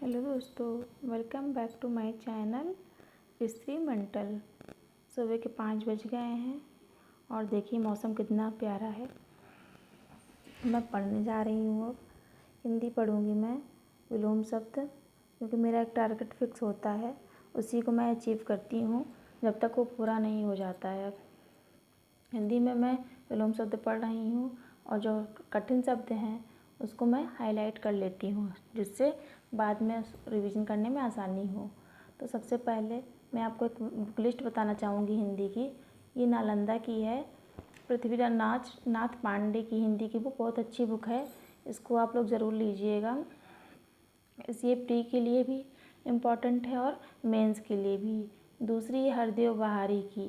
Hello दोस्तों, welcome back to my channel history mental. सुबह के 5 बज गए हैं और देखिए मौसम कितना प्यारा है। मैं पढ़ने जा रही हूँ। अब हिंदी पढ़ूँगी मैं, विलोम शब्द, क्योंकि मेरा एक टारगेट फिक्स होता है, उसी को मैं अचीव करती हूँ जब तक वो पूरा नहीं हो जाता है। हिंदी में मैं विलोम शब्द पढ़ रही हूँ और जो कठिन शब्द हैं उसको मैं हाईलाइट कर लेती हूँ, जिससे बाद में रिवीजन करने में आसानी हो। तो सबसे पहले मैं आपको एक बुक लिस्ट बताना चाहूँगी हिंदी की। ये नालंदा की है, पृथ्वीनाथ पांडे की हिंदी की बुक, बहुत अच्छी बुक है। इसको आप लोग ज़रूर लीजिएगा। ये प्री के लिए भी इम्पॉर्टेंट है और मेंस के लिए भी। दूसरी है हरदेव बहारी की।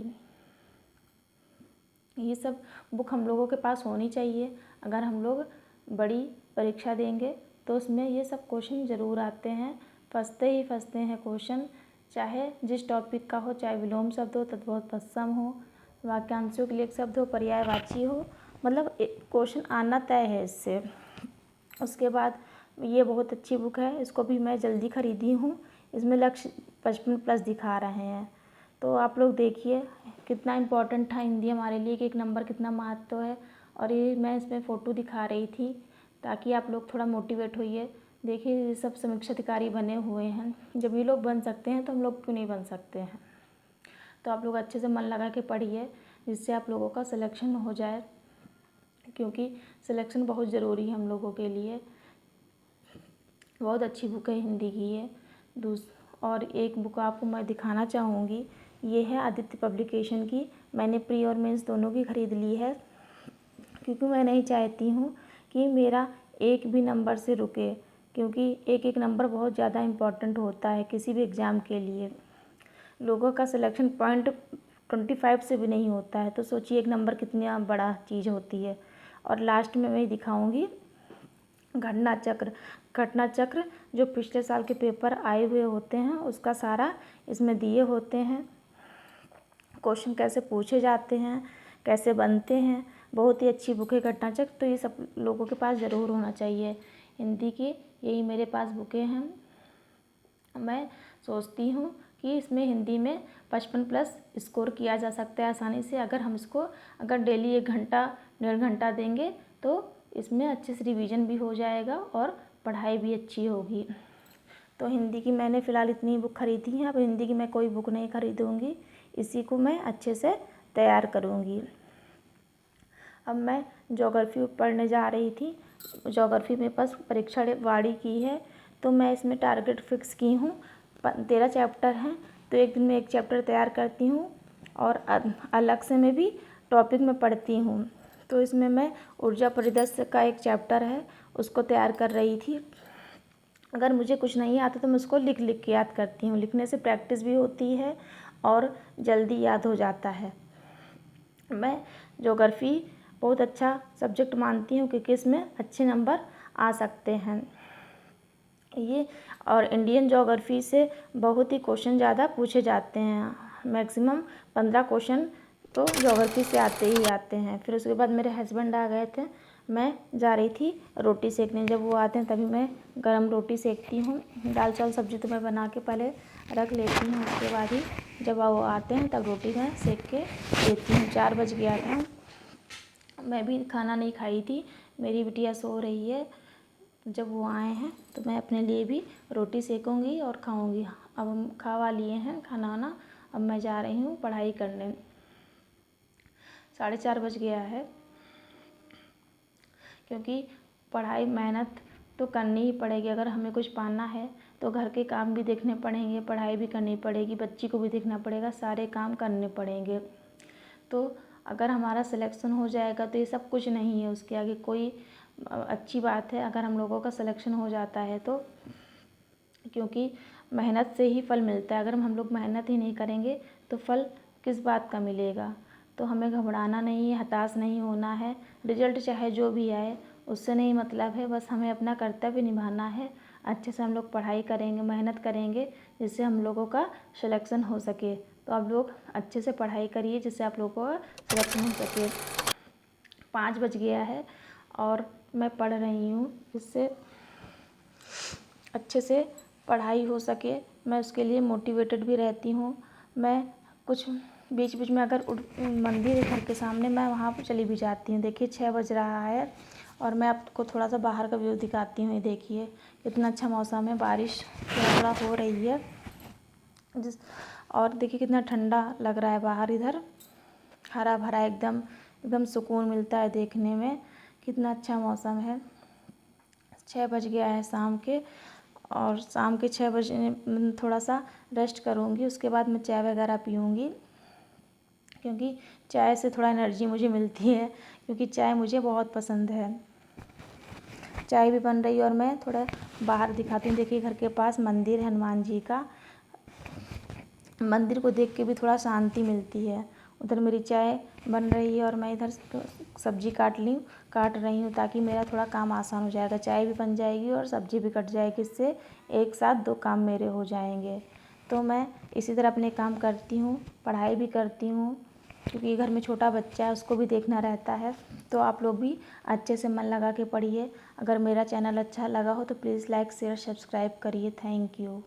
ये सब बुक हम लोगों के पास होनी चाहिए। अगर हम लोग बड़ी परीक्षा देंगे तो उसमें ये सब क्वेश्चन ज़रूर आते हैं, फंसते ही फंसते हैं क्वेश्चन, चाहे जिस टॉपिक का हो, चाहे विलोम शब्द हो, तद्भव तत्सम हो, वाक्यांशों के लिए एक शब्द हो, पर्यायवाची हो, मतलब क्वेश्चन आना तय है इससे। उसके बाद ये बहुत अच्छी बुक है, इसको भी मैं जल्दी ख़रीदी हूँ। इसमें लक्ष्य 55+ दिखा रहे हैं, तो आप लोग देखिए कितना इम्पोर्टेंट था हिंदी हमारे लिए, कि एक नंबर कितना महत्व है। और ये मैं इसमें फ़ोटो दिखा रही थी ताकि आप लोग थोड़ा मोटिवेट होइए। देखिए ये सब समीक्षा अधिकारी बने हुए हैं, जब ये लोग बन सकते हैं तो हम लोग क्यों नहीं बन सकते हैं। तो आप लोग अच्छे से मन लगा के पढ़िए, जिससे आप लोगों का सिलेक्शन हो जाए, क्योंकि सिलेक्शन बहुत ज़रूरी है हम लोगों के लिए। बहुत अच्छी बुक है हिंदी की ये। और एक बुक आपको मैं दिखाना चाहूँगी, ये है आदित्य पब्लिकेशन की। मैंने प्री और मेंस दोनों की ख़रीद ली है, क्योंकि मैं नहीं चाहती हूँ कि मेरा एक भी नंबर से रुके, क्योंकि एक एक नंबर बहुत ज़्यादा इम्पॉर्टेंट होता है किसी भी एग्ज़ाम के लिए। लोगों का सिलेक्शन पॉइंट 25 से भी नहीं होता है, तो सोचिए एक नंबर कितनी बड़ा चीज़ होती है। और लास्ट में मैं दिखाऊँगी घटना चक्र जो पिछले साल के पेपर आए हुए होते हैं, उसका सारा इसमें दिए होते हैं। क्वेश्चन कैसे पूछे जाते हैं, कैसे बनते हैं, बहुत ही अच्छी बुक है घटना चक्र। तो ये सब लोगों के पास ज़रूर होना चाहिए हिंदी की। यही मेरे पास बुकें हैं। मैं सोचती हूँ कि इसमें हिंदी में 55+ स्कोर किया जा सकता है आसानी से, अगर हम इसको अगर डेली 1 घंटा 1.5 घंटा देंगे तो इसमें अच्छे से रिवीजन भी हो जाएगा और पढ़ाई भी अच्छी होगी। तो हिंदी की मैंने फ़िलहाल इतनी बुक ख़रीदी है, अब हिंदी की मैं कोई बुक नहीं ख़रीदूँगी, इसी को मैं अच्छे से तैयार करूँगी। अब मैं ज्योग्राफी पढ़ने जा रही थी। ज्योग्राफी मेरे पास परीक्षा वाड़ी की है, तो मैं इसमें टारगेट फिक्स की हूँ। 13 चैप्टर हैं, तो एक दिन में एक चैप्टर तैयार करती हूँ और अलग से मैं भी टॉपिक में पढ़ती हूँ। तो इसमें मैं ऊर्जा परिदृश्य का एक चैप्टर है, उसको तैयार कर रही थी। अगर मुझे कुछ नहीं आता तो मैं उसको लिख लिख के याद करती हूँ। लिखने से प्रैक्टिस भी होती है और जल्दी याद हो जाता है। मैं ज्योग्राफी बहुत अच्छा सब्जेक्ट मानती हूँ, क्योंकि इसमें अच्छे नंबर आ सकते हैं ये। और इंडियन ज्योग्राफी से बहुत ही क्वेश्चन ज़्यादा पूछे जाते हैं, मैक्सिमम 15 क्वेश्चन तो ज्योग्राफी से आते ही आते हैं। फिर उसके बाद मेरे हस्बैंड आ गए थे, मैं जा रही थी रोटी सेकने। जब वो आते हैं तभी मैं गरम रोटी सेकती हूँ। दाल चावल सब्ज़ी तो मैं बना के पहले रख लेती हूँ, उसके बाद ही जब वो आते हैं तब रोटी मैं सेक के देती हूँ। 4 बज गया था, मैं भी खाना नहीं खाई थी, मेरी बिटिया सो रही है। जब वो आए हैं तो मैं अपने लिए भी रोटी सेकूँगी और खाऊँगी। अब हम खावा लिए हैं खाना वाना, अब मैं जा रही हूँ पढ़ाई करने। 4:30 बज गया है, क्योंकि पढ़ाई मेहनत तो करनी ही पड़ेगी। अगर हमें कुछ पाना है तो घर के काम भी देखने पड़ेंगे, पढ़ाई भी करनी पड़ेगी, बच्ची को भी देखना पड़ेगा, सारे काम करने पड़ेंगे। तो अगर हमारा सिलेक्शन हो जाएगा तो ये सब कुछ नहीं है, उसके आगे कोई अच्छी बात है अगर हम लोगों का सिलेक्शन हो जाता है तो, क्योंकि मेहनत से ही फल मिलता है। अगर हम लोग मेहनत ही नहीं करेंगे तो फल किस बात का मिलेगा। तो हमें घबराना नहीं है, हताश नहीं होना है। रिजल्ट चाहे जो भी आए उससे नहीं मतलब है, बस हमें अपना कर्तव्य निभाना है। अच्छे से हम लोग पढ़ाई करेंगे, मेहनत करेंगे, जिससे हम लोगों का सिलेक्शन हो सके। तो आप लोग अच्छे से पढ़ाई करिए, जिससे आप लोगों का सिलेक्शन हो सके। 5 बज गया है और मैं पढ़ रही हूँ, जिससे अच्छे से पढ़ाई हो सके, मैं उसके लिए मोटिवेटेड भी रहती हूँ। मैं कुछ बीच बीच में अगर मंदिर है घर के सामने, मैं वहाँ पर चली भी जाती हूँ। देखिए 6 बज रहा है और मैं आपको थोड़ा सा बाहर का व्यू दिखाती हूँ। ये देखिए कितना अच्छा मौसम है, बारिश थोड़ा हो रही है और देखिए कितना ठंडा लग रहा है बाहर। इधर हरा भरा एकदम एकदम सुकून मिलता है देखने में। कितना अच्छा मौसम है। 6 बज गया है शाम के, और शाम के 6 बजे थोड़ा सा रेस्ट करूँगी, उसके बाद मैं चाय वगैरह पीऊँगी, क्योंकि चाय से थोड़ा एनर्जी मुझे मिलती है, क्योंकि चाय मुझे बहुत पसंद है। चाय भी बन रही है और मैं थोड़ा बाहर दिखाती हूँ। देखिए घर के पास मंदिर है हनुमान जी का, मंदिर को देख के भी थोड़ा शांति मिलती है। उधर मेरी चाय बन रही है और मैं इधर सब्ज़ी काट रही हूँ, ताकि मेरा थोड़ा काम आसान हो जाएगा। चाय भी बन जाएगी और सब्ज़ी भी कट जाएगी, इससे एक साथ 2 काम मेरे हो जाएंगे। तो मैं इसी तरह अपने काम करती हूँ, पढ़ाई भी करती हूँ, क्योंकि घर में छोटा बच्चा है, उसको भी देखना रहता है। तो आप लोग भी अच्छे से मन लगा के पढ़िए। अगर मेरा चैनल अच्छा लगा हो तो प्लीज़ लाइक शेयर सब्सक्राइब करिए। Thank you.